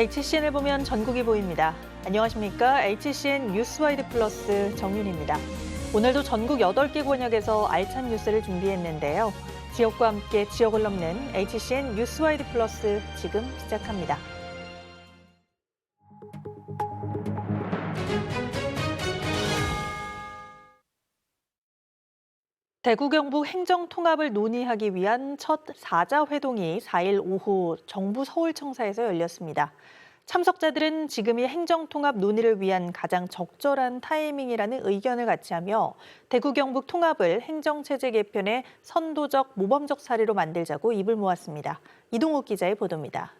HCN을 보면 전국이 보입니다. 안녕하십니까? HCN 뉴스와이드 플러스 정윤입니다. 오늘도 전국 8개 권역에서 알찬 뉴스를 준비했는데요. 지역과 함께 지역을 넘는 HCN 뉴스와이드 플러스 지금 시작합니다. 대구 경북 행정 통합을 논의하기 위한 첫 4자 회동이 4일 오후 정부 서울청사에서 열렸습니다. 참석자들은 지금이 행정 통합 논의를 위한 가장 적절한 타이밍이라는 의견을 같이 하며 대구 경북 통합을 행정체제 개편의 선도적 모범적 사례로 만들자고 입을 모았습니다. 이동욱 기자의 보도입니다.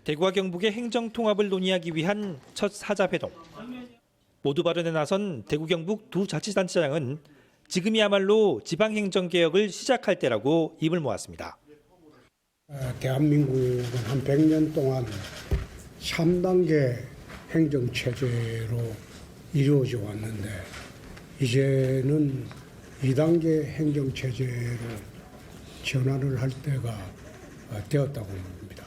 대구와 경북의 행정 통합을 논의하기 위한 첫 4자 회동. 모두 발언에 나선 대구 경북 두 자치단체장은 지금이야말로 지방행정개혁을 시작할 때라고 입을 모았습니다. 대한민국은 한 100년 동안 3단계 행정체제로 이루어져 왔는데 이제는 2단계 행정체제로 전환을 할 때가 되었다고 봅니다.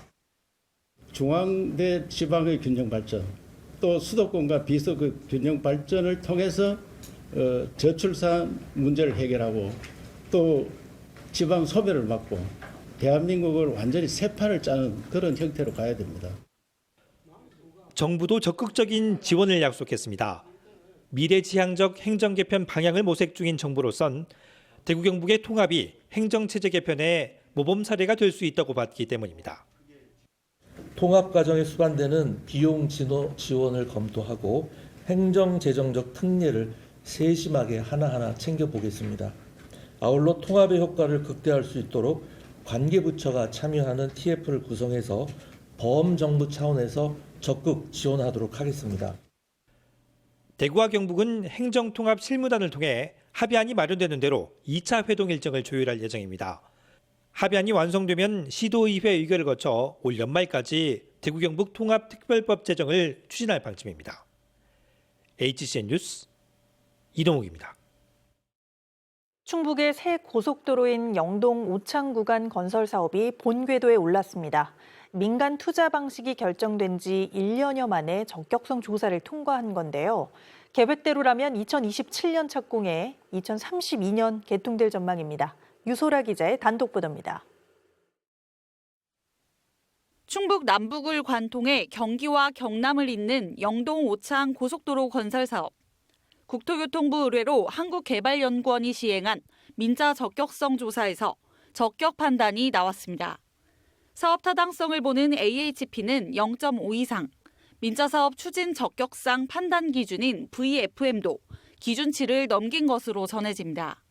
중앙 대 지방의 균형 발전, 또 수도권과 비수도권 균형 발전을 통해서 저출산 문제를 해결하고 또 지방 소멸을 막고 대한민국을 완전히 새 판을 짜는 그런 형태로 가야 됩니다. 정부도 적극적인 지원을 약속했습니다. 미래지향적 행정개편 방향을 모색 중인 정부로선 대구 경북의 통합이 행정체제 개편의 모범 사례가 될 수 있다고 봤기 때문입니다. 통합 과정에 수반되는 비용 지원을 검토하고 행정재정적 특례를 세심하게 하나하나 챙겨보겠습니다. 아울러 통합의 효과를 극대화할 수 있도록 관계부처가 참여하는 TF를 구성해서 범정부 차원에서 적극 지원하도록 하겠습니다. 대구와 경북은 행정통합 실무단을 통해 합의안이 마련되는 대로 2차 회동 일정을 조율할 예정입니다. 합의안이 완성되면 시도의회 의결을 거쳐 올 연말까지 대구 경북 통합특별법 제정을 추진할 방침입니다. HCN 뉴스 이동욱입니다. 충북의 새 고속도로인 영동 오창 구간 건설 사업이 본궤도에 올랐습니다. 민간 투자 방식이 결정된 지 1년여 만에 적격성 조사를 통과한 건데요. 계획대로라면 2027년 착공에 2032년 개통될 전망입니다. 유소라 기자의 단독 보도입니다. 충북 남북을 관통해 경기와 경남을 잇는 영동 오창 고속도로 건설 사업. 국토교통부 의뢰로 한국개발연구원이 시행한 민자 적격성 조사에서 적격 판단이 나왔습니다. 사업 타당성을 보는 AHP는 0.5 이상, 민자사업 추진 적격상 판단 기준인 VFM도 기준치를 넘긴 것으로 전해집니다.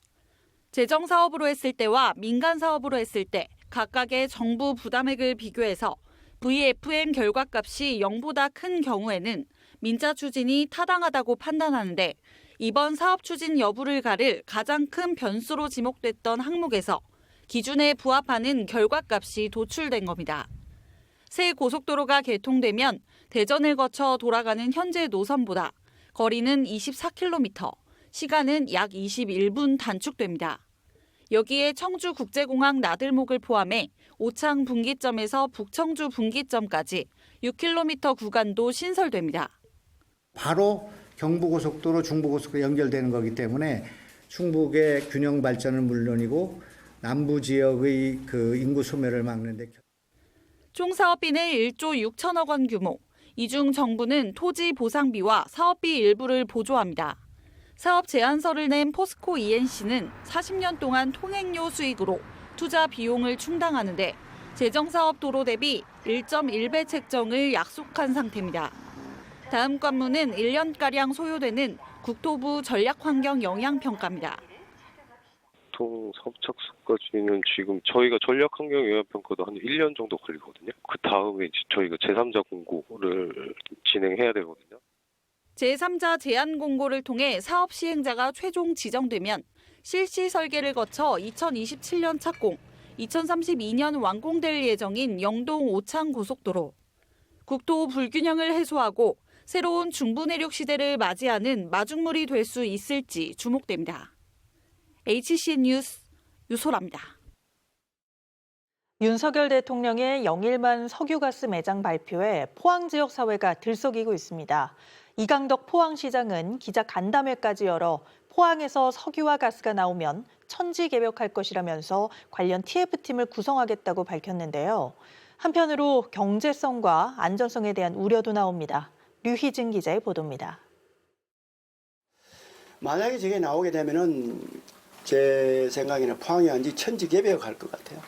재정사업으로 했을 때와 민간사업으로 했을 때 각각의 정부 부담액을 비교해서 VFM 결과값이 0보다 큰 경우에는 민자 추진이 타당하다고 판단하는데 이번 사업 추진 여부를 가릴 가장 큰 변수로 지목됐던 항목에서 기준에 부합하는 결과값이 도출된 겁니다. 새 고속도로가 개통되면 대전을 거쳐 돌아가는 현재 노선보다 거리는 24km, 시간은 약 21분 단축됩니다. 여기에 청주국제공항 나들목을 포함해 오창 분기점에서 북청주 분기점까지 6km 구간도 신설됩니다. 바로 경부고속도로, 중부고속도로 연결되는 거기 때문에 충북의 균형 발전은 물론이고 남부 지역의 인구 소멸을 막는 데 총 사업비는 1조 6천억 원 규모. 이 중 정부는 토지 보상비와 사업비 일부를 보조합니다. 사업 제안서를 낸 포스코 ENC는 40년 동안 통행료 수익으로 투자 비용을 충당하는데 재정사업 도로 대비 1.1배 책정을 약속한 상태입니다. 다음 관문은 1년가량 소요되는 국토부 전략환경영향평가입니다. 보통 사업 착수까지는 지금 저희가 전략환경영향평가도 한 1년 정도 걸리거든요. 그 다음에 저희가 제3자 공고를 진행해야 되거든요. 제3자 제안 공고를 통해 사업 시행자가 최종 지정되면 실시 설계를 거쳐 2027년 착공, 2032년 완공될 예정인 영동 오창 고속도로. 국토 불균형을 해소하고 새로운 중부내륙 시대를 맞이하는 마중물이 될 수 있을지 주목됩니다. HCN 뉴스 유소라입니다. 윤석열 대통령의 영일만 석유가스 매장 발표에 포항 지역 사회가 들썩이고 있습니다. 이강덕 포항시장은 기자 간담회까지 열어 포항에서 석유와 가스가 나오면 천지개벽할 것이라면서 관련 TF팀을 구성하겠다고 밝혔는데요. 한편으로 경제성과 안전성에 대한 우려도 나옵니다. 류희진 기자의 보도입니다. 만약에 저게 나오게 되면은 제 생각에는 포항이 완전히 천지개벽할 것 같아요.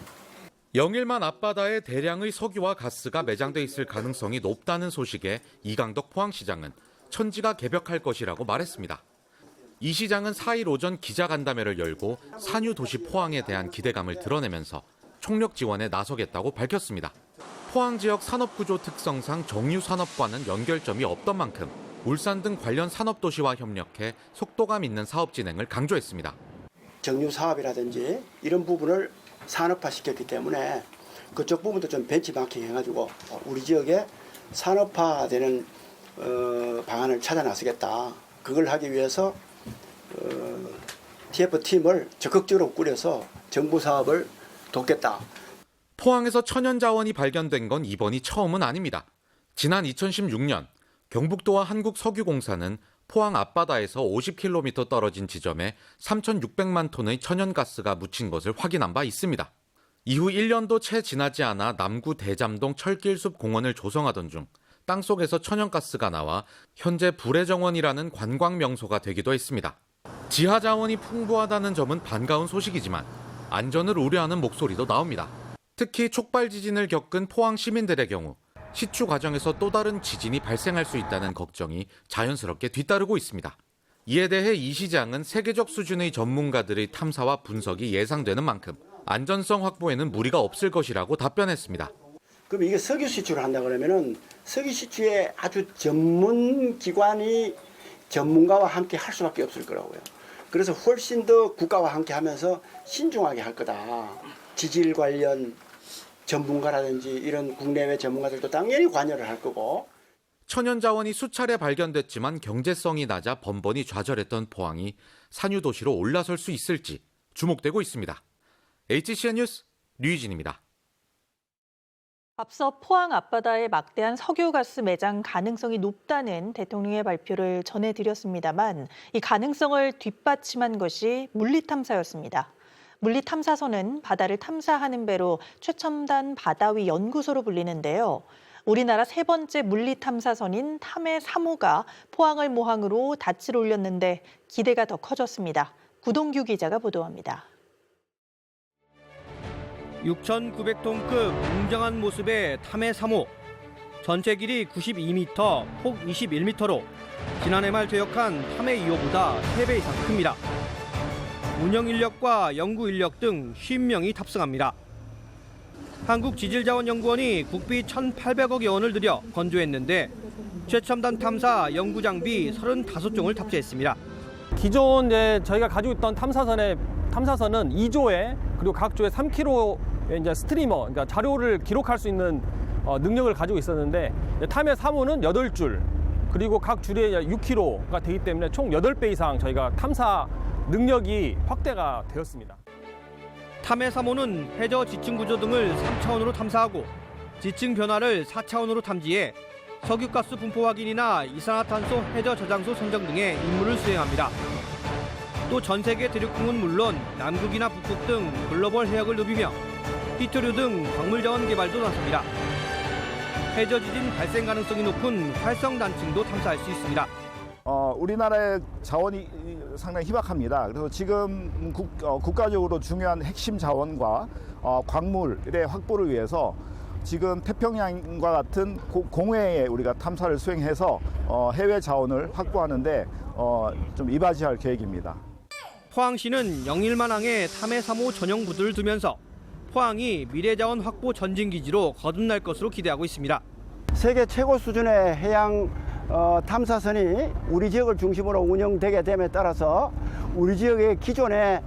영일만 앞바다에 대량의 석유와 가스가 매장돼 있을 가능성이 높다는 소식에 이강덕 포항시장은 천지가 개벽할 것이라고 말했습니다. 이 시장은 4일 오전 기자간담회를 열고 산유도시 포항에 대한 기대감을 드러내면서 총력 지원에 나서겠다고 밝혔습니다. 포항 지역 산업구조 특성상 정유산업과는 연결점이 없던 만큼 울산 등 관련 산업도시와 협력해 속도감 있는 사업 진행을 강조했습니다. 정유 사업이라든지 이런 부분을 산업화시켰기 때문에 그쪽 부분도 좀 벤치마킹 해가지고 우리 지역에 산업화되는 방안을 찾아 나서겠다. 그걸 하기 위해서 TF팀을 적극적으로 꾸려서 정부 사업을 돕겠다. 포항에서 천연 자원이 발견된 건 이번이 처음은 아닙니다. 지난 2016년 경북도와 한국석유공사는 포항 앞바다에서 50km 떨어진 지점에 3,600만 톤의 천연가스가 묻힌 것을 확인한 바 있습니다. 이후 1년도 채 지나지 않아 남구 대잠동 철길숲 공원을 조성하던 중 땅속에서 천연가스가 나와 현재 불의정원이라는 관광명소가 되기도 했습니다. 지하 자원이 풍부하다는 점은 반가운 소식이지만 안전을 우려하는 목소리도 나옵니다. 특히 촉발 지진을 겪은 포항 시민들의 경우 시추 과정에서 또 다른 지진이 발생할 수 있다는 걱정이 자연스럽게 뒤따르고 있습니다. 이에 대해 이 시장은 세계적 수준의 전문가들의 탐사와 분석이 예상되는 만큼 안전성 확보에는 무리가 없을 것이라고 답변했습니다. 그럼 이게 석유 시추를 한다 그러면은 석유 시추에 아주 전문 기관이 전문가와 함께 할 수밖에 없을 거라고요. 그래서 훨씬 더 국가와 함께 하면서 신중하게 할 거다. 지질 관련 전문가라든지 이런 국내외 전문가들도 당연히 관여를 할 거고. 천연 자원이 수차례 발견됐지만 경제성이 낮아 번번이 좌절했던 포항이 산유도시로 올라설 수 있을지 주목되고 있습니다. HCN 뉴스 류희진입니다. 앞서 포항 앞바다에 막대한 석유가스 매장 가능성이 높다는 대통령의 발표를 전해드렸습니다만 이 가능성을 뒷받침한 것이 물리탐사였습니다. 물리탐사선은 바다를 탐사하는 배로 최첨단 바다위 연구소로 불리는데요. 우리나라 세 번째 물리탐사선인 탐해 3호가 포항을 모항으로 닻을 올렸는데 기대가 더 커졌습니다. 구동규 기자가 보도합니다. 6,900톤급 웅장한 모습의 탐해 3호. 전체 길이 92m, 폭 21m로 지난해 말 퇴역한 탐해 2호보다 3배 이상 큽니다. 운영 인력과 연구 인력 등 50명이 탑승합니다. 한국지질자원연구원이 국비 1,800억여 원을 들여 건조했는데 최첨단 탐사 연구 장비 35종을 탑재했습니다. 기존 저희가 가지고 있던 탐사선은 2조에 그리고 각 조에 3kg 스트리머, 그러니까 자료를 기록할 수 있는 능력을 가지고 있었는데 탐해 3호는 8줄 그리고 각 줄에 6kg가 되기 때문에 총 8배 이상 저희가 탐사 능력이 확대가 되었습니다. 탐해 3호는 해저 지층 구조 등을 3차원으로 탐사하고 지층 변화를 4차원으로 탐지해 석유가스 분포 확인이나 이산화탄소 해저 저장소 선정 등의 임무를 수행합니다. 또 전 세계 대륙풍은 물론 남극이나 북극 등 글로벌 해역을 누비며 히토류 등 광물 자원 개발도 나섭니다. 해저 지진 발생 가능성이 높은 활성 단층도 탐사할 수 있습니다. 우리나라의 자원이 상당히 희박합니다. 그래서 지금 국가적으로 중요한 핵심 자원과 광물의 확보를 위해서 지금 태평양과 같은 공해에 우리가 탐사를 수행해서 해외 자원을 확보하는데 좀 이바지할 계획입니다. 포항시는 영일만항에 탐해 3호 전용 부두를 두면서 포항이 미래자원 확보 전진기지로 거듭날 것으로 기대하고 있습니다. 세계 최고 수준의 해양 탐사선이 우리 지역을 중심으로 운영되게 됨에 따라서 우리 지역의 기존에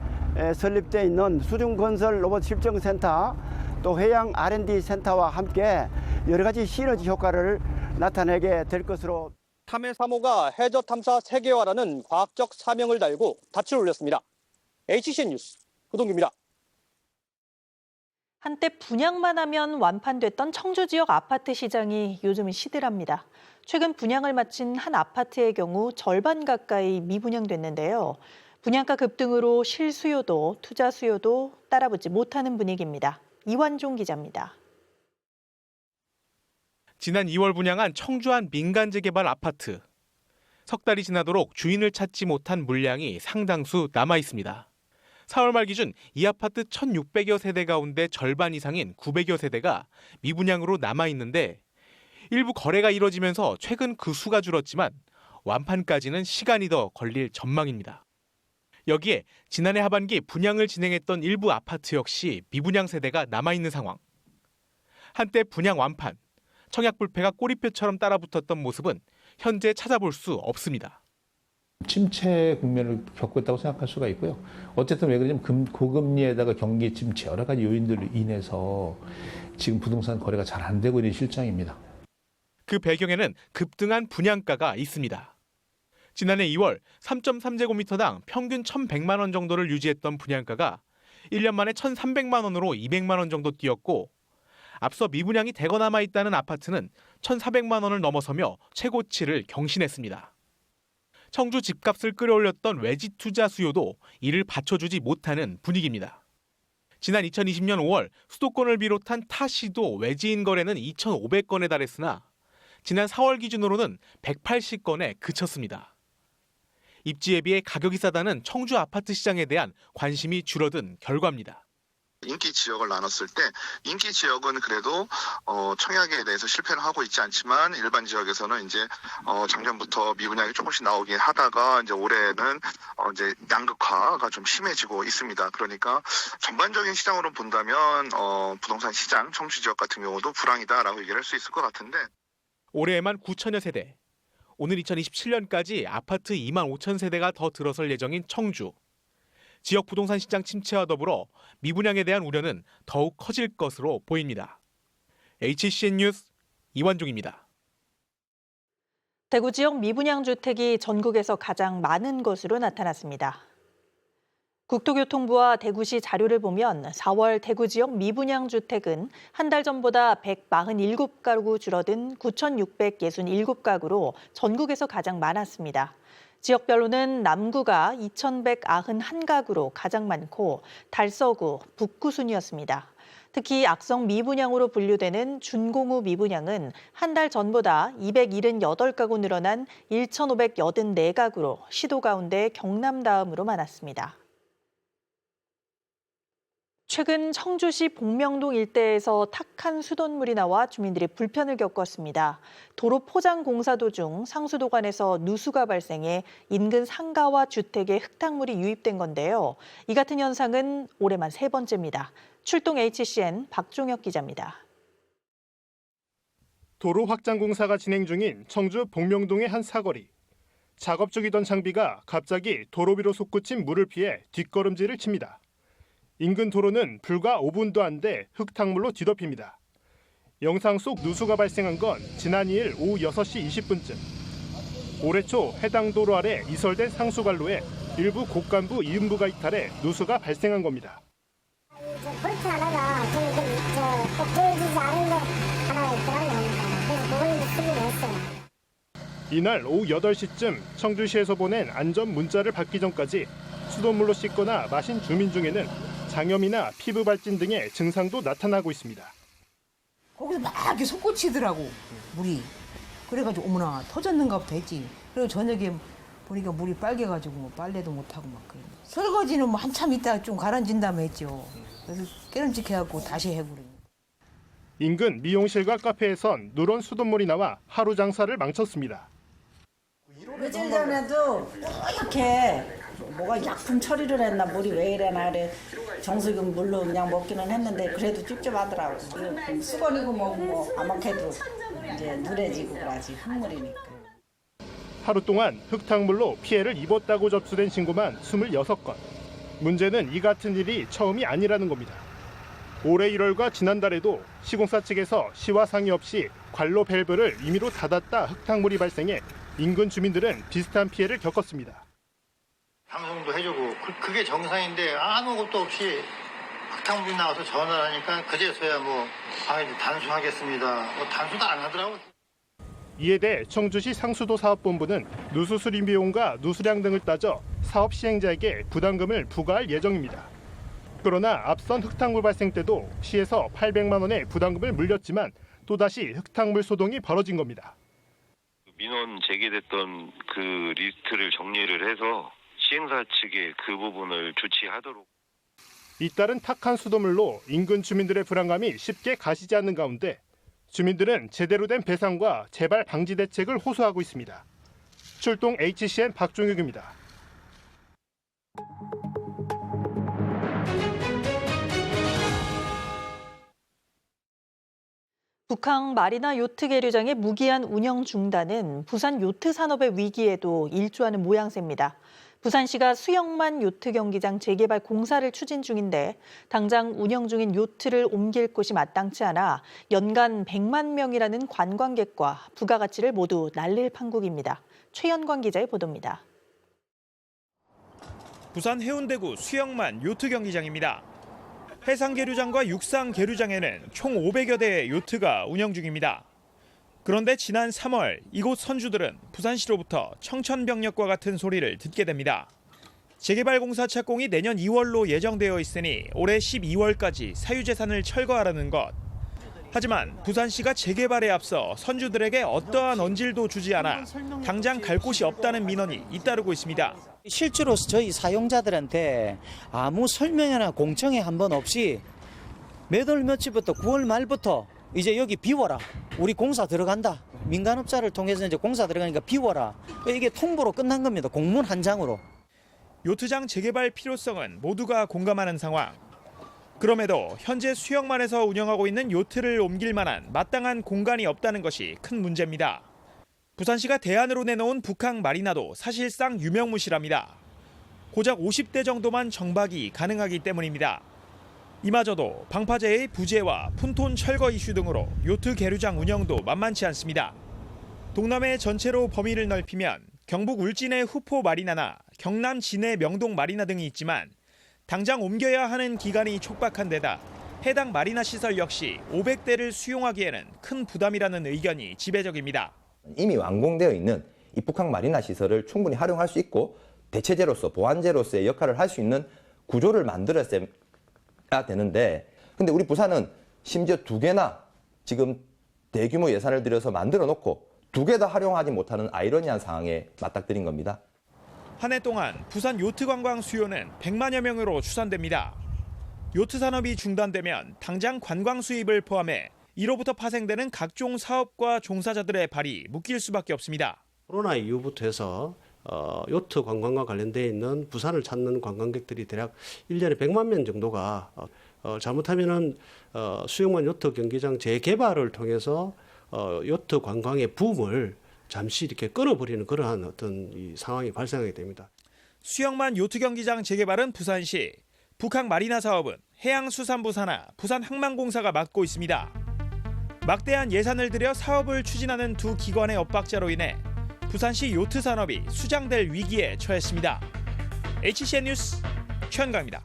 설립되어 있는 수중건설 로봇 실증센터 또 해양 R&D 센터와 함께 여러 가지 시너지 효과를 나타내게 될 것으로. 탐해 3호가 해저 탐사 세계화라는 과학적 사명을 달고 닻을 올렸습니다. HCN 뉴스 구동규입니다. 한때 분양만 하면 완판됐던 청주 지역 아파트 시장이 요즘은 시들합니다. 최근 분양을 마친 한 아파트의 경우 절반 가까이 미분양됐는데요. 분양가 급등으로 실수요도 투자 수요도 따라붙지 못하는 분위기입니다. 이완종 기자입니다. 지난 2월 분양한 청주 한 민간재 개발 아파트. 석 달이 지나도록 주인을 찾지 못한 물량이 상당수 남아 있습니다. 4월 말 기준 이 아파트 1,600여 세대 가운데 절반 이상인 900여 세대가 미분양으로 남아 있는데 일부 거래가 이뤄지면서 최근 그 수가 줄었지만 완판까지는 시간이 더 걸릴 전망입니다. 여기에 지난해 하반기 분양을 진행했던 일부 아파트 역시 미분양 세대가 남아있는 상황. 한때 분양 완판, 청약불패가 꼬리표처럼 따라붙었던 모습은 현재 찾아볼 수 없습니다. 침체 국면을 겪고 있다고 생각할 수가 있고요. 어쨌든 왜 그러냐면 고금리에다가 경기 침체 여러 가지 요인들로 인해서 지금 부동산 거래가 잘 안 되고 있는 실정입니다. 그 배경에는 급등한 분양가가 있습니다. 지난해 2월 3.3제곱미터당 평균 1,100만 원 정도를 유지했던 분양가가 1년 만에 1,300만 원으로 200만 원 정도 뛰었고 앞서 미분양이 대거 남아 있다는 아파트는 1,400만 원을 넘어서며 최고치를 경신했습니다. 청주 집값을 끌어올렸던 외지 투자 수요도 이를 받쳐주지 못하는 분위기입니다. 지난 2020년 5월 수도권을 비롯한 타 시도 외지인 거래는 2,500건에 달했으나 지난 4월 기준으로는 180건에 그쳤습니다. 입지에 비해 가격이 싸다는 청주 아파트 시장에 대한 관심이 줄어든 결과입니다. 인기 지역을 나눴을 때 인기 지역은 그래도 청약에 대해서 실패를 하고 있지 않지만 일반 지역에서는 이제 작년부터 미분양이 조금씩 나오긴 하다가 이제 올해는 이제 양극화가 좀 심해지고 있습니다. 그러니까 전반적인 시장으로 본다면 부동산 시장 청주 지역 같은 경우도 불황이다라고 얘기를 할 수 있을 것 같은데 올해에만 9천여 세대, 오늘 2027년까지 아파트 2만 5천 세대가 더 들어설 예정인 청주. 지역 부동산 시장 침체와 더불어 미분양에 대한 우려는 더욱 커질 것으로 보입니다. HCN 뉴스 이완종입니다. 대구 지역 미분양 주택이 전국에서 가장 많은 것으로 나타났습니다. 국토교통부와 대구시 자료를 보면 4월 대구 지역 미분양 주택은 한 달 전보다 147가구 줄어든 9,667가구로 전국에서 가장 많았습니다. 지역별로는 남구가 2,191가구로 가장 많고 달서구, 북구 순이었습니다. 특히 악성 미분양으로 분류되는 준공후 미분양은 한 달 전보다 278가구 늘어난 1,584가구로 시도 가운데 경남 다음으로 많았습니다. 최근 청주시 복명동 일대에서 탁한 수돗물이 나와 주민들이 불편을 겪었습니다. 도로 포장 공사 도중 상수도관에서 누수가 발생해 인근 상가와 주택에 흙탕물이 유입된 건데요. 이 같은 현상은 올해만 3번째입니다. 출동 HCN 박종혁 기자입니다. 도로 확장 공사가 진행 중인 청주 복명동의 한 사거리. 작업 중이던 장비가 갑자기 도로 위로 솟구친 물을 피해 뒷걸음질을 칩니다. 인근 도로는 불과 5분도 안 돼 흙탕물로 뒤덮입니다. 영상 속 누수가 발생한 건 지난 2일 오후 6시 20분쯤. 올해 초 해당 도로 아래 이설된 상수관로에 일부 곳간부 이음부가 이탈해 누수가 발생한 겁니다. 그렇게 하다가 꼭 보여지지 않은 거 하나 있더라고요. 그래서 그걸 수리를 했어요. 이날 오후 8시쯤 청주시에서 보낸 안전 문자를 받기 전까지 수돗물로 씻거나 마신 주민 중에는 장염이나 피부 발진 등의 증상도 나타나고 있습니다. 거기서 막 이렇게 솟구치더라고 물이. 그래가지고 어머나 터졌는가 보다 했지. 그리고 저녁에 보니까 물이 빨개가지고 뭐 빨래도 못하고 막 그래. 설거지는 뭐 한참 있다가 좀 가라앉은 다음에 했죠. 그래서 깨름직해갖고 다시 해버려. 인근 미용실과 카페에선 누런 수돗물이 나와 하루 장사를 망쳤습니다. 며칠 전에도 이렇게 뭐가 약품 처리를 했나 물이 왜 이래나 그래 정수기 물로 그냥 먹기는 했는데 그래도 찝찝하더라고. 수건이고 뭐고 아무래도 이제 누래지고 그러지 흙물이니까. 하루 동안 흙탕물로 피해를 입었다고 접수된 신고만 26건. 문제는 이 같은 일이 처음이 아니라는 겁니다. 올해 1월과 지난달에도 시공사 측에서 시와 상의 없이 관로 밸브를 임의로 닫았다 흙탕물이 발생해 인근 주민들은 비슷한 피해를 겪었습니다. 방송도 해주고 그게 정상인데 아무것도 없이 흑탕물이 나와서 전화를 하니까 그제서야 단수하겠습니다. 단수도 안 하더라고. 이에 대해 청주시 상수도 사업본부는 누수 수리 비용과 누수량 등을 따져 사업 시행자에게 부담금을 부과할 예정입니다. 그러나 앞선 흙탕물 발생 때도 시에서 800만 원의 부담금을 물렸지만 또다시 흙탕물 소동이 벌어진 겁니다. 민원 제기됐던 그 리스트를 정리를 해서 시행사 측에 그 부분을 조치하도록. 잇따른 탁한 수돗물로 인근 주민들의 불안감이 쉽게 가시지 않는 가운데 주민들은 제대로 된 배상과 재발 방지 대책을 호소하고 있습니다. 출동 HCN 박종혁입니다. 북항 마리나 요트 계류장의 무기한 운영 중단은 부산 요트 산업의 위기에도 일조하는 모양새입니다. 부산시가 수영만 요트 경기장 재개발 공사를 추진 중인데 당장 운영 중인 요트를 옮길 곳이 마땅치 않아 연간 100만 명이라는 관광객과 부가가치를 모두 날릴 판국입니다. 최연관 기자의 보도입니다. 부산 해운대구 수영만 요트 경기장입니다. 해상 계류장과 육상 계류장에는 총 500여 대의 요트가 운영 중입니다. 그런데 지난 3월 이곳 선주들은 부산시로부터 청천벽력과 같은 소리를 듣게 됩니다. 재개발 공사 착공이 내년 2월로 예정되어 있으니 올해 12월까지 사유재산을 철거하라는 것. 하지만 부산시가 재개발에 앞서 선주들에게 어떠한 언질도 주지 않아 당장 갈 곳이 없다는 민원이 잇따르고 있습니다. 실제로 저희 사용자들한테 아무 설명이나 공청회 한 번 없이 몇 월 며칠부터 9월 말부터 이제 여기 비워라. 우리 공사 들어간다. 민간업자를 통해서 이제 공사 들어가니까 비워라. 이게 통보로 끝난 겁니다. 공문 한 장으로. 요트장 재개발 필요성은 모두가 공감하는 상황. 그럼에도 현재 수영만에서 운영하고 있는 요트를 옮길 만한 마땅한 공간이 없다는 것이 큰 문제입니다. 부산시가 대안으로 내놓은 북항 마리나도 사실상 유명무실합니다. 고작 50대 정도만 정박이 가능하기 때문입니다. 이마저도 방파제의 부재와 푼톤 철거 이슈 등으로 요트 계류장 운영도 만만치 않습니다. 동남해 전체로 범위를 넓히면 경북 울진의 후포 마리나나 경남 진해 명동 마리나 등이 있지만 당장 옮겨야 하는 기간이 촉박한 데다 해당 마리나 시설 역시 500대를 수용하기에는 큰 부담이라는 의견이 지배적입니다. 이미 완공되어 있는 이 북항 마리나 시설을 충분히 활용할 수 있고 대체제로서 보완제로서의 역할을 할 수 있는 구조를 만들어야 되는데 근데 우리 부산은 심지어 2개나 지금 대규모 예산을 들여서 만들어 놓고 2개 다 활용하지 못하는 아이러니한 상황에 맞닥뜨린 겁니다. 한 해 동안 부산 요트 관광 수요는 100만여 명으로 추산됩니다. 요트 산업이 중단되면 당장 관광 수입을 포함해 이로부터 파생되는 각종 사업과 종사자들의 발이 묶일 수밖에 없습니다. 코로나 이후부터 해서 요트 관광과 관련되어 있는 부산을 찾는 관광객들이 대략 1년에 100만 명 정도가 잘못하면은 수영만 요트 경기장 재개발을 통해서 요트 관광의 붐을 잠시 이렇게 끊어버리는 그러한 어떤 이 상황이 발생하게 됩니다. 수영만 요트 경기장 재개발은 부산시, 북항 마리나 사업은 해양수산부 산하 부산항만공사가 맡고 있습니다. 막대한 예산을 들여 사업을 추진하는 두 기관의 엇박자로 인해 부산시 요트 산업이 수장될 위기에 처했습니다. HCN 뉴스 최현강입니다.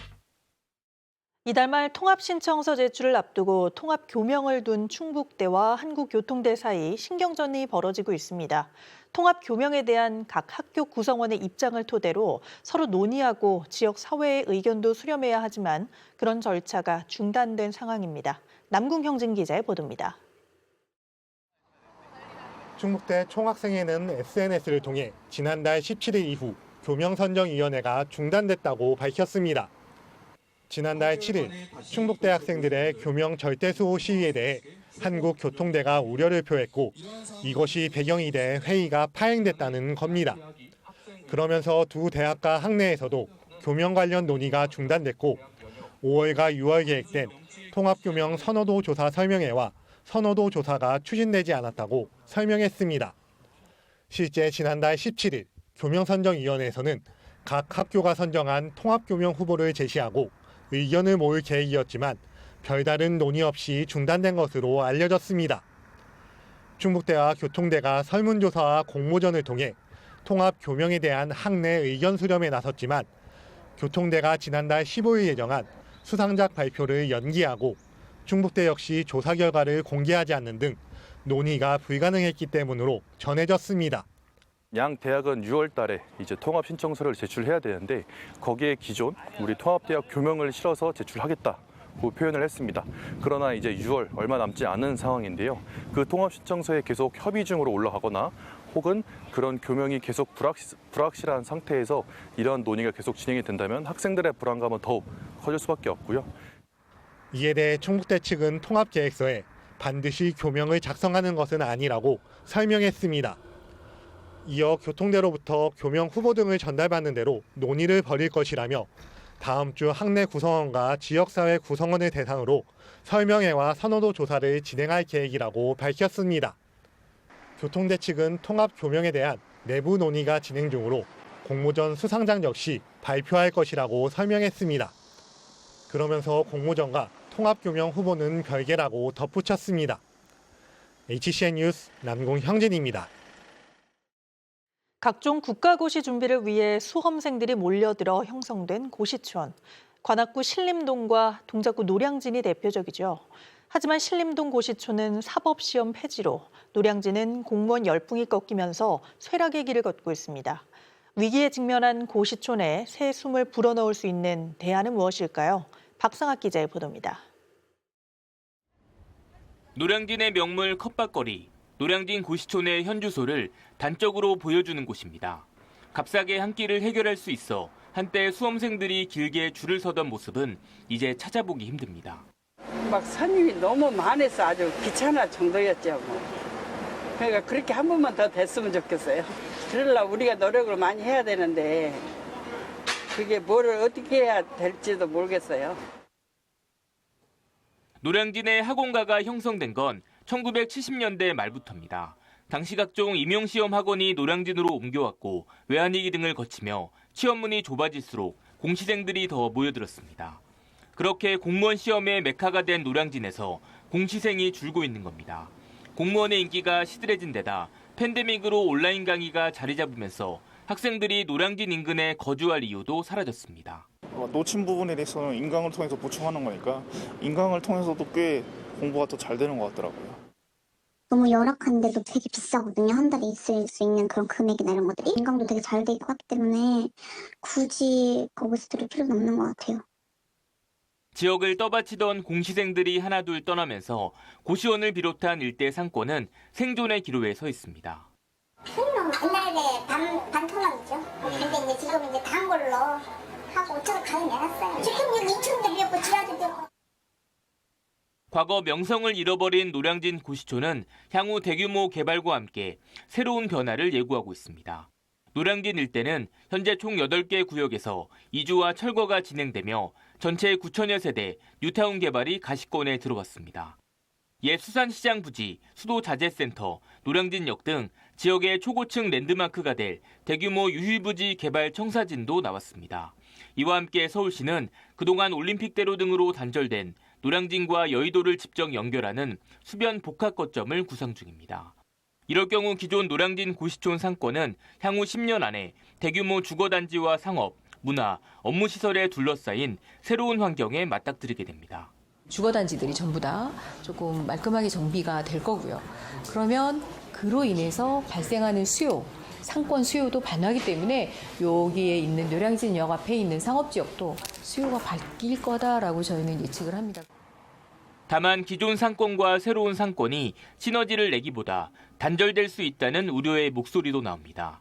이달 말 통합신청서 제출을 앞두고 통합 교명을 둔 충북대와 한국교통대 사이 신경전이 벌어지고 있습니다. 통합 교명에 대한 각 학교 구성원의 입장을 토대로 서로 논의하고 지역 사회의 의견도 수렴해야 하지만 그런 절차가 중단된 상황입니다. 남궁형진 기자의 보도입니다. 충북대 총학생회는 SNS를 통해 지난달 17일 이후 교명선정위원회가 중단됐다고 밝혔습니다. 지난달 7일 충북대 학생들의 교명 절대수호 시위에 대해 한국교통대가 우려를 표했고 이것이 배경이 돼 회의가 파행됐다는 겁니다. 그러면서 두 대학과 학내에서도 교명 관련 논의가 중단됐고 5월과 6월 계획된 통합교명 선호도 조사 설명회와 선호도 조사가 추진되지 않았다고 설명했습니다. 실제 지난달 17일 교명선정위원회에서는 각 학교가 선정한 통합교명 후보를 제시하고 의견을 모을 계획이었지만 별다른 논의 없이 중단된 것으로 알려졌습니다. 충북대와 교통대가 설문조사와 공모전을 통해 통합 교명에 대한 학내 의견 수렴에 나섰지만 교통대가 지난달 15일 예정한 수상작 발표를 연기하고 충북대 역시 조사 결과를 공개하지 않는 등 논의가 불가능했기 때문으로 전해졌습니다. 양 대학은 6월 달에 이제 통합 신청서를 제출해야 되는데 거기에 기존 우리 통합대학 교명을 실어서 제출하겠다고 표현을 했습니다. 그러나 이제 6월 얼마 남지 않은 상황인데요. 그 통합 신청서에 계속 협의 중으로 올라가거나 혹은 그런 교명이 계속 불확실한 상태에서 이러한 논의가 계속 진행이 된다면 학생들의 불안감은 더욱 커질 수밖에 없고요. 이에 대해 충북대 측은 통합계획서에 반드시 교명을 작성하는 것은 아니라고 설명했습니다. 이어 교통대로부터 교명 후보 등을 전달받는 대로 논의를 벌일 것이라며 다음 주 학내 구성원과 지역사회 구성원을 대상으로 설명회와 선호도 조사를 진행할 계획이라고 밝혔습니다. 교통대 측은 통합 교명에 대한 내부 논의가 진행 중으로 공모전 수상작 역시 발표할 것이라고 설명했습니다. 그러면서 공모전과 통합 교명 후보는 별개라고 덧붙였습니다. HCN 뉴스 남궁형진입니다. 각종 국가고시 준비를 위해 수험생들이 몰려들어 형성된 고시촌. 관악구 신림동과 동작구 노량진이 대표적이죠. 하지만 신림동 고시촌은 사법시험 폐지로, 노량진은 공무원 열풍이 꺾이면서 쇠락의 길을 걷고 있습니다. 위기에 직면한 고시촌에 새 숨을 불어넣을 수 있는 대안은 무엇일까요? 박상학 기자의 보도입니다. 노량진의 명물 컵밥거리, 노량진 고시촌의 현 주소를 단적으로 보여주는 곳입니다. 값싸게 한 끼를 해결할 수 있어 한때 수험생들이 길게 줄을 서던 모습은 이제 찾아보기 힘듭니다. 막 손님이 너무 많아서 아주 귀찮을 정도였죠. 그러니까 그렇게 한 번만 더 됐으면 좋겠어요. 그러려고 우리가 노력을 많이 해야 되는데 그게 뭐를 어떻게 해야 될지도 모르겠어요. 노량진의 학원가가 형성된 건 1970년대 말부터입니다. 당시 각종 임용시험 학원이 노량진으로 옮겨왔고 외환위기 등을 거치며 취업문이 좁아질수록 공시생들이 더 모여들었습니다. 그렇게 공무원 시험의 메카가 된 노량진에서 공시생이 줄고 있는 겁니다. 공무원의 인기가 시들해진 데다 팬데믹으로 온라인 강의가 자리 잡으면서 학생들이 노량진 인근에 거주할 이유도 사라졌습니다. 놓친 부분에 대해서는 인강을 통해서 보충하는 거니까 인강을 통해서도 꽤 공부가 더 잘 되는 것 같더라고요. 너무 열악한데도 되게 비싸거든요. 한 달에 있을 수 있는 그런 금액이나 이런 것들이. 인강도 되게 잘 돼 있고 하기 때문에 굳이 거기서 들을 필요는 없는 것 같아요. 지역을 떠받치던 공시생들이 하나둘 떠나면서 고시원을 비롯한 일대 상권은 생존의 기로에 서 있습니다. 신림동 옛날에 반토막이죠. 근데 이제 지금 이제 단 걸로 하고 저를 가게 내놨어요. 지금 2층도 비었고 지하도 비었고. 과거 명성을 잃어버린 노량진 고시촌은 향후 대규모 개발과 함께 새로운 변화를 예고하고 있습니다. 노량진 일대는 현재 총 8개 구역에서 이주와 철거가 진행되며 전체 9천여 세대 뉴타운 개발이 가시권에 들어왔습니다. 옛 수산시장 부지, 수도자재센터, 노량진역 등 지역의 초고층 랜드마크가 될 대규모 유휴부지 개발 청사진도 나왔습니다. 이와 함께 서울시는 그동안 올림픽대로 등으로 단절된 노량진과 여의도를 직접 연결하는 수변 복합 거점을 구상 중입니다. 이럴 경우 기존 노량진 고시촌 상권은 향후 10년 안에 대규모 주거단지와 상업, 문화, 업무시설에 둘러싸인 새로운 환경에 맞닥뜨리게 됩니다. 주거단지들이 전부 다 조금 말끔하게 정비가 될 거고요. 그러면 그로 인해서 발생하는 수요, 상권 수요도 반하기 때문에 여기에 있는 노량진역 앞에 있는 상업지역도 수요가 바뀔 거다라고 저희는 예측을 합니다. 다만 기존 상권과 새로운 상권이 시너지를 내기보다 단절될 수 있다는 우려의 목소리도 나옵니다.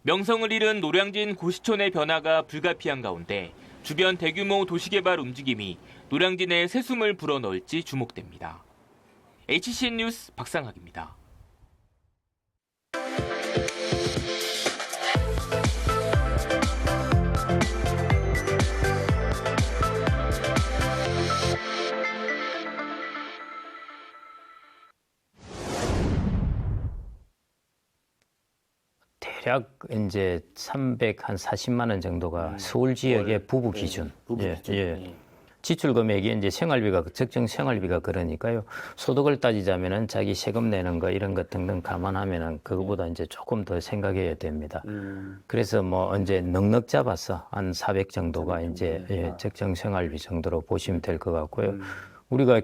명성을 잃은 노량진 고시촌의 변화가 불가피한 가운데 주변 대규모 도시개발 움직임이 노량진에 새숨을 불어넣을지 주목됩니다. HCN 뉴스 박상학입니다. 대략 이제 340만 원 정도가 서울 지역의 부부 기준. 지출 금액이 이제 생활비가 적정 생활비가 그러니까요. 소득을 따지자면은 자기 세금 내는 거 이런 것 등등 감안하면은 그거보다 이제 조금 더 생각해야 됩니다. 그래서 뭐 언제 넉넉 잡아서 한 400 정도가 이제 적정 생활비 정도로 보시면 될 것 같고요. 우리가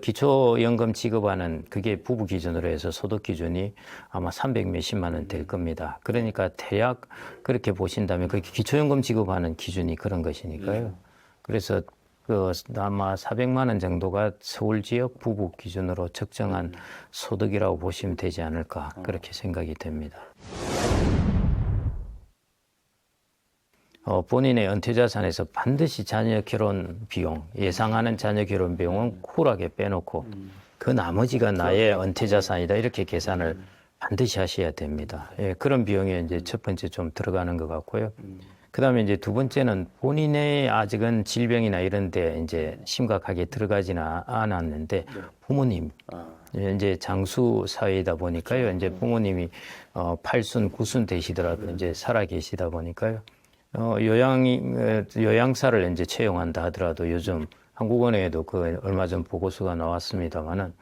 기초연금 지급하는 그게 부부 기준으로 해서 소득 기준이 아마 300 몇십만 원 될 겁니다. 그러니까 대략 그렇게 보신다면 그 기초연금 지급하는 기준이 그런 것이니까요. 그래서 그 아마 400만 원 정도가 서울 지역 부부 기준으로 적정한 소득이라고 보시면 되지 않을까 그렇게 생각이 됩니다. 본인의 은퇴 자산에서 반드시 자녀 결혼 비용, 예상하는 자녀 결혼 비용은 쿨하게 빼놓고 그 나머지가 나의 은퇴 자산이다 이렇게 계산을 반드시 하셔야 됩니다. 예, 그런 비용이 이제 첫 번째 좀 들어가는 것 같고요. 그다음에 이제 두 번째는 본인의 아직은 질병이나 이런 데 이제 심각하게 들어가지는 않았는데 부모님 이제 장수 사회이다 보니까요. 이제 부모님이 8순, 9순 되시더라도 이제 살아 계시다 보니까요. 요양사를 이제 채용한다 하더라도 요즘 한국은행에도 그 얼마 전 보고서가 나왔습니다만은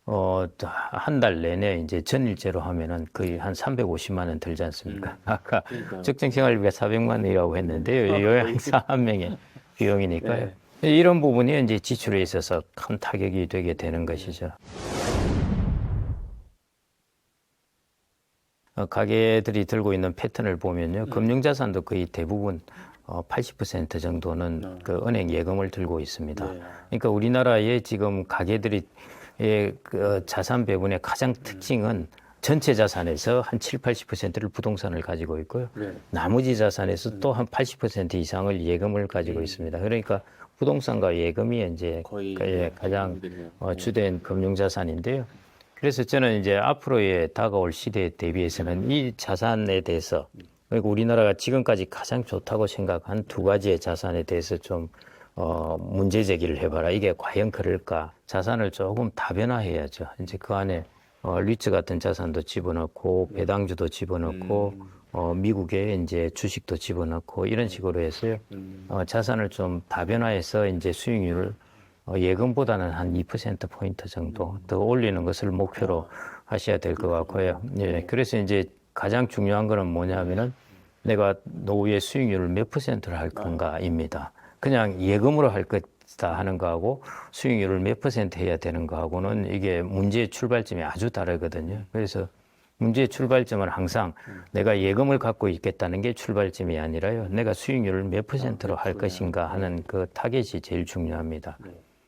한 달 내내 이제 전일제로 하면은 거의 한 350만 원 들지 않습니까? 아까 적정 생활비가 400만 원이라고 했는데요. 요양사 한 명의 비용이니까요. 이런 부분이 이제 지출에 있어서 큰 타격이 되게 되는 것이죠. 가게들이 들고 있는 패턴을 보면요. 금융자산도 거의 대부분 80% 정도는 그 은행 예금을 들고 있습니다. 그러니까 우리나라의 지금 가게들이 그 자산 배분의 가장 특징은 전체 자산에서 한 7, 80%를 부동산을 가지고 있고요. 나머지 자산에서 또 한 80% 이상을 예금을 가지고 있습니다. 그러니까 부동산과 예금이 이제 가장 주된 금융자산인데요. 그래서 저는 이제 앞으로의 다가올 시대에 대비해서는 이 자산에 대해서 그리고 우리나라가 지금까지 가장 좋다고 생각한 두 가지의 자산에 대해서 좀 문제 제기를 해봐라. 이게 과연 그럴까? 자산을 조금 다변화해야죠. 이제 그 안에 리츠 같은 자산도 집어넣고 배당주도 집어넣고 미국의 이제 주식도 집어넣고 이런 식으로 해서요. 자산을 좀 다변화해서 이제 수익률을 예금보다는 한 2%포인트 정도 더 올리는 것을 목표로 하셔야 될 것 같고요. 예, 그래서 이제 가장 중요한 거는 뭐냐면은 내가 노후의 수익률을 몇 %를 할 건가입니다. 그냥 예금으로 할 것이다 하는 거하고 수익률을 몇 % 해야 되는 거하고는 이게 문제의 출발점이 아주 다르거든요. 그래서 문제의 출발점은 항상 내가 예금을 갖고 있겠다는 게 출발점이 아니라요. 내가 수익률을 몇 %로 할 것인가 하는 그 타겟이 제일 중요합니다.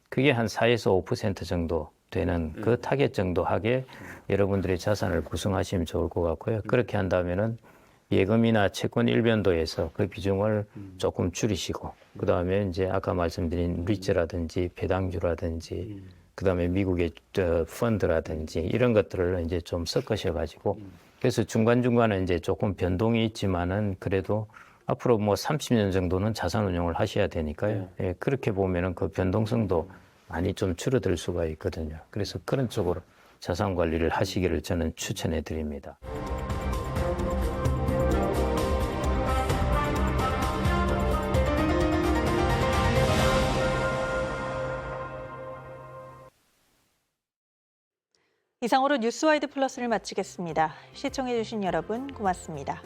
그게 한 4에서 5% 정도 되는 그 타겟 정도 하게 여러분들의 자산을 구성하시면 좋을 것 같고요. 그렇게 한다면은 예금이나 채권 일변도에서 그 비중을 조금 줄이시고, 그 다음에 이제 아까 말씀드린 리츠라든지 배당주라든지, 그 다음에 미국의 펀드라든지 이런 것들을 이제 좀 섞으셔가지고, 그래서 중간중간에 이제 조금 변동이 있지만은 그래도 앞으로 뭐 30년 정도는 자산 운용을 하셔야 되니까요. 예, 그렇게 보면은 그 변동성도 많이 좀 줄어들 수가 있거든요. 그래서 그런 쪽으로 자산 관리를 하시기를 저는 추천해 드립니다. 이상으로 뉴스와이드 플러스를 마치겠습니다. 시청해주신 여러분 고맙습니다.